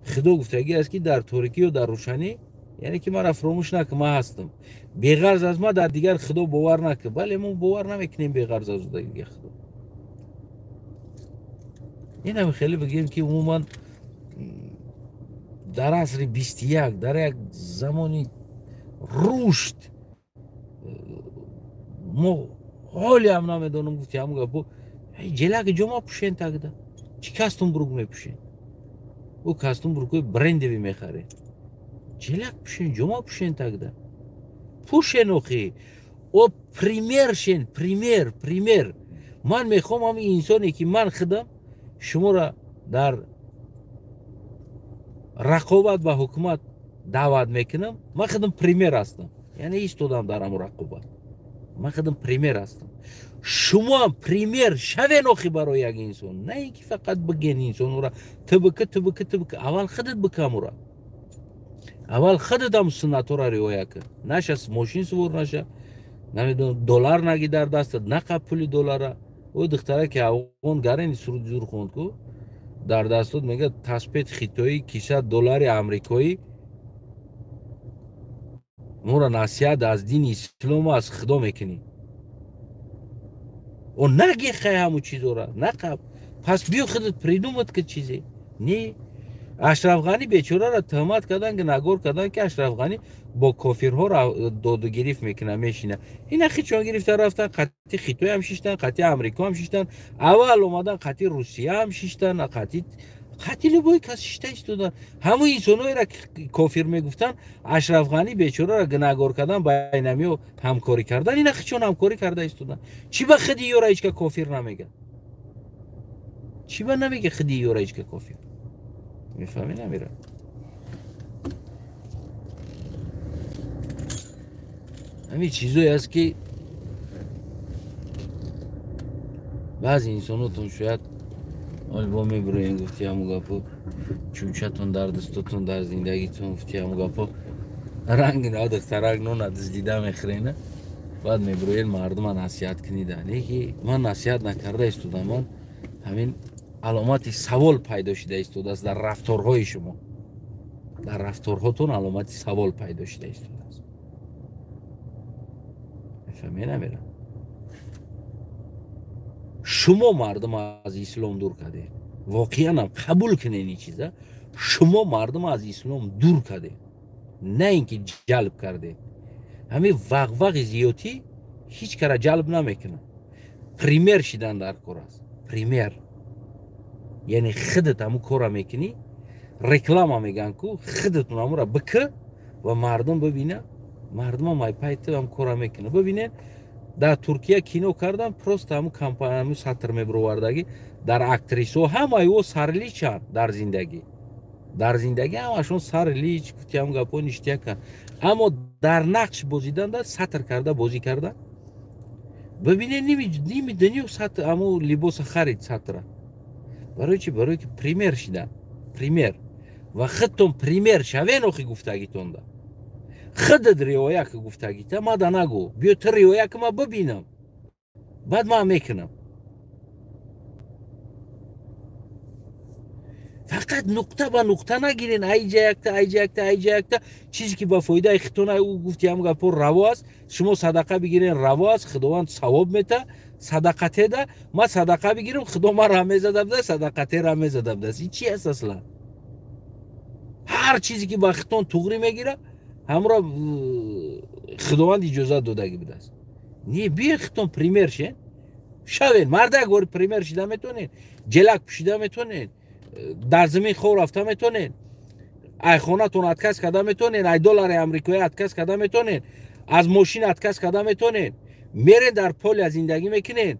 A: خدا گفتگی است که در تاریکی و در روشنی یعنی که من فراموش نکن من هستم بی‌غرض از ما در دیگر خدا باور نکن بله ما باور نمیکنیم بی‌غرض از دیگر خدا این هم خیلی بگیم که عموما در عصر 21 در یک زمانی رشد ما حالی هم نمیدونم گفتی همون گفت جلک جمعه پوشین تاگده چی کاستوم بروک میپوشین او کاستوم بروکوی برندی میخره جلک پوشین جمعه پوشین تاگده پوشین اوخی او پریمیر شین پریمیر من میخوام همین انسانی که من خودم شما را در رقابت با حکومت دعوت میکنم من خودم پریمیر هستم یعنی ایستادم در همون رقابت من خودم پریمیر هستم شما هم پریمیر شوین اوخی برای یک انسان نه اینکه فقط بگین انسان را تبکه اول خودت بکم را اول خودت هم سنت را روایت کن نشه ماشین سوار نشه نمیدونم دلار نگی در دستت نقب پولی دلار او دختره که اون گرین سرود زور خوند کو در دستت میگه تسبیت خیتایی کیسه دلار امریکایی مورا نصیحت از دین اسلام از خدا میکنی و نگی خیلی همو چیزو را نقب پس بیو خودت پریدومت که چیزی نه اشرف غنی بیچاره را تهمت کردن که نگور کردن که اشرف غنی با کافرها را داد و گریف میکنه میشینه اینا خیچون گرفته رفتن قطعی خیتوی هم شیشتن قطعی امریکا هم شیشتن اول اومدن قطعی روسیه هم شیشتن قطعی لبای کسی شیشته ایستادن همون انسانایی را کافر میگفتن اشرف غنی بیچاره را گناهگار کردن بینمی و همکاری کردن اینا خیچون همکاری کرده ایستادن چی به خودی یورا هیچ که کافر نمیگه چی به نمیگه خودی یورا هیچ که کافر میفهمی نمیره همین چیزایی هست که بعضی انساناتون شاید البا میبروین گفتی همو گپو چوچتون در دستتون در زندگیتون گفتی همو گپو رنگ نادخ ترک نون از دیده میخرینه بعد میبروین مردم نصیحت کنیدن یکی من نصیحت نکرده ایستودم من همین علامت سوال پیدا شده ایستوده است در رفتارهای شما در رفتارهاتون علامت سوال پیدا شده ایستوده است میفهمی نمیرم شما مردم از اسلام دور کرده واقعا هم قبول کنین این چیزه شما مردم از اسلام دور کرده نه اینکه جلب کرده همین وقوق زیادی هیچ کار جلب نمیکنه پریمیر شدن در کار است پریمیر یعنی خودت همو کار میکنی رکلام هم میگن که خودتون همو را بکه و مردم ببینه مردم هم های پایت هم کار میکنه ببینین در ترکیه کینو کردن پروست همو کمپانی همو سطر میبروردگی در اکتریسو هم او سرلیچن در زندگی همشون سرلیچ کتی هم گپو نشتیه کن اما در نقش بازیدن در سطر کرده بازی کرده ببینین نمیدنی و سطر همو لباس خرید سطره برای چی؟ برای که پریمیر شدن پریمیر و خودتون پریمیر شوین اوخی گفتگیتون ده خودت ریویا که گفتگی تا ما دا نگو بیا تو ریویا که ما ببینم بعد ما میکنم فقط نقطه به نقطه نگیرین ایجا یکتا چیزی که با فایده اختونه او گفتی هم گپور رواست شما صدقه بگیرین رواست خداوند ثواب میته صدقته ده ما صدقه بگیرم خدا ما را میزدم ده صدقته را میزدم ده این چی است اصلا هر چیزی که با اختون توغری میگیره همراه خداوند اجازه دادگی بده است نی بی اختون پریمیر شه شوین مرده گور پریمیر شده میتونین جلک پشیده میتونین در زمین خور رفته میتونین ای خونه تون اتکس کده میتونین ای دلار امریکایی اتکس کده میتونین از ماشین اتکس کده میتونین میرین در پل از زندگی میکنین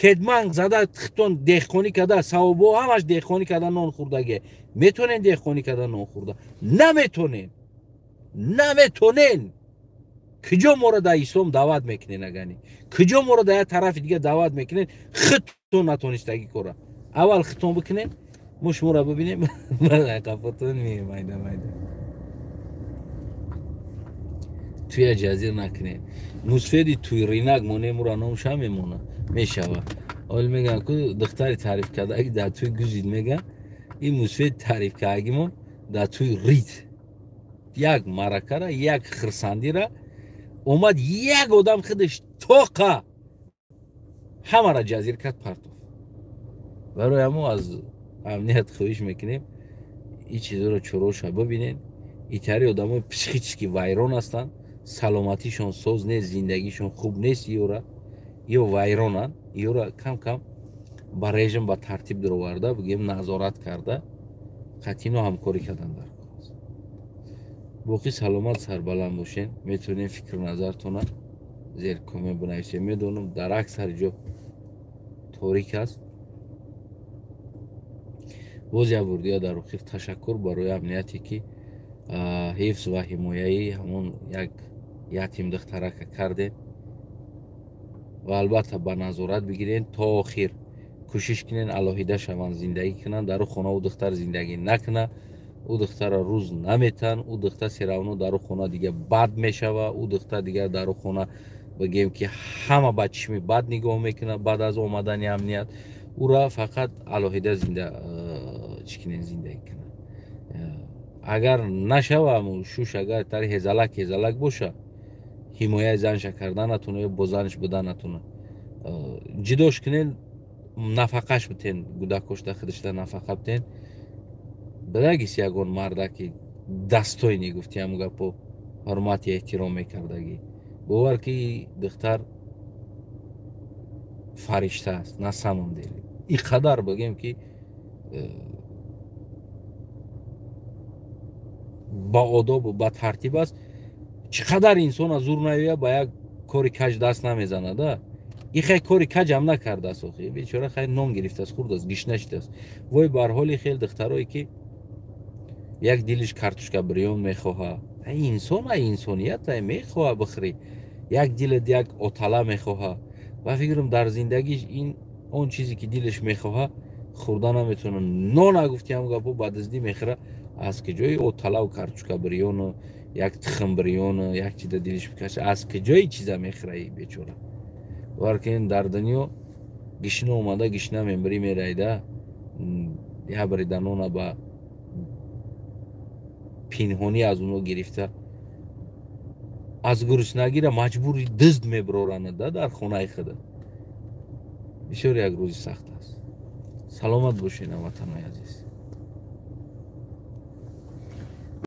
A: کدمنگ زده تختون دیخونی کده ثوابو همش دیخونی کده نون خوردگی میتونین دیخونی کده نون خورده نمیتونین کجا مورد اسلام دعوت میکنین اگانی کجا مورد یه طرف دیگه دعوت میکنین خطون نتونستگی کنه اول خطون بکنین مش مورا ببینیم قفاتون مایده توی جزیر نکنین موسفیدی توی رینگ مونه مورا نامش هم میمونه میشوه اول میگن که دختری تعریف کرده اگه در توی گوزید میگن این موسفید تعریف کرده من در توی ریت یک مرکه را یک خرسندی را اومد یک آدم خودش توقع همه را جزیر کرد پرتو برای همون از امنیت خواهش میکنیم این چیزا رو چروش ببینین ایتری آدم های پسیخیچکی ویران هستن سلامتیشون سوز نیست زندگیشون خوب نیست یا ویرانن یا کم کم با رژیم با ترتیب در آورده بگیم نظارت کرده قطعی نو همکاری کردن در کاز باقی سلامت سربلند باشین میتونین فکر نظرتون زیر کامنت بنویسین میدونم در اکثر جا تاریک است باز یک بردیا در اخیر تشکر برای امنیتی که حفظ و حمایه همون یک یتیم دختره که کرده و البته به نظارت بگیرین تا آخر کوشش کنین علاهیده شوند زندگی کنن در خانه او دختر زندگی نکنه او دختر روز نمیتن او دختر سیراونو در خانه دیگه بد میشوه او دختر دیگه در خانه بگیم که همه به چشم بد نگاه میکنه بعد از آمدن امنیت او را فقط علاهیده زندگی کنه اگر نشوه شوش اگر تر هزلک باشه حمایه زنش کردن نتونه یا بزنش بدن نتونه جداش کنین نفقهش بتین گودکش در خودش در نفقه بتین بدگیس یکون مرده که دستوی نگفتی همو گپو حرمت احترام میکردگی باور که دختر فرشته است نه سمون دیلی این قدر بگیم که با آداب و با ترتیب است چقدر انسان از زور نویه با یک کاری کج دست نمیزنه ده این خیلی کاری کج هم نکرده است بیچاره خیلی نام گرفته است خورد است گیش نشده است وای بر حالی خیلی دخترایی که یک دیلش کارتوشکا بریون میخواه این انسان انسانیت میخواه بخری یک دیل یک اوتالا میخواه و فکرم در زندگیش این اون چیزی که دیلش میخواه خوردن نمیتونه نو نگفتی هم گپو بعد از دی میخره از که جای اوتالا و کارتوشکا بریون یک تخم بریون یک چیز دیلش بکشه از که جای چیزا میخره بیچاره ورکن در دنیا گشنه اومده گشنه میبری میرایده یه بری دنونه با پینهونی از اونو گرفته از گرسنگی را مجبوری دزد میبرورنه در خونه خود بسیار یک روزی سخت است سلامت باشین وطنای عزیز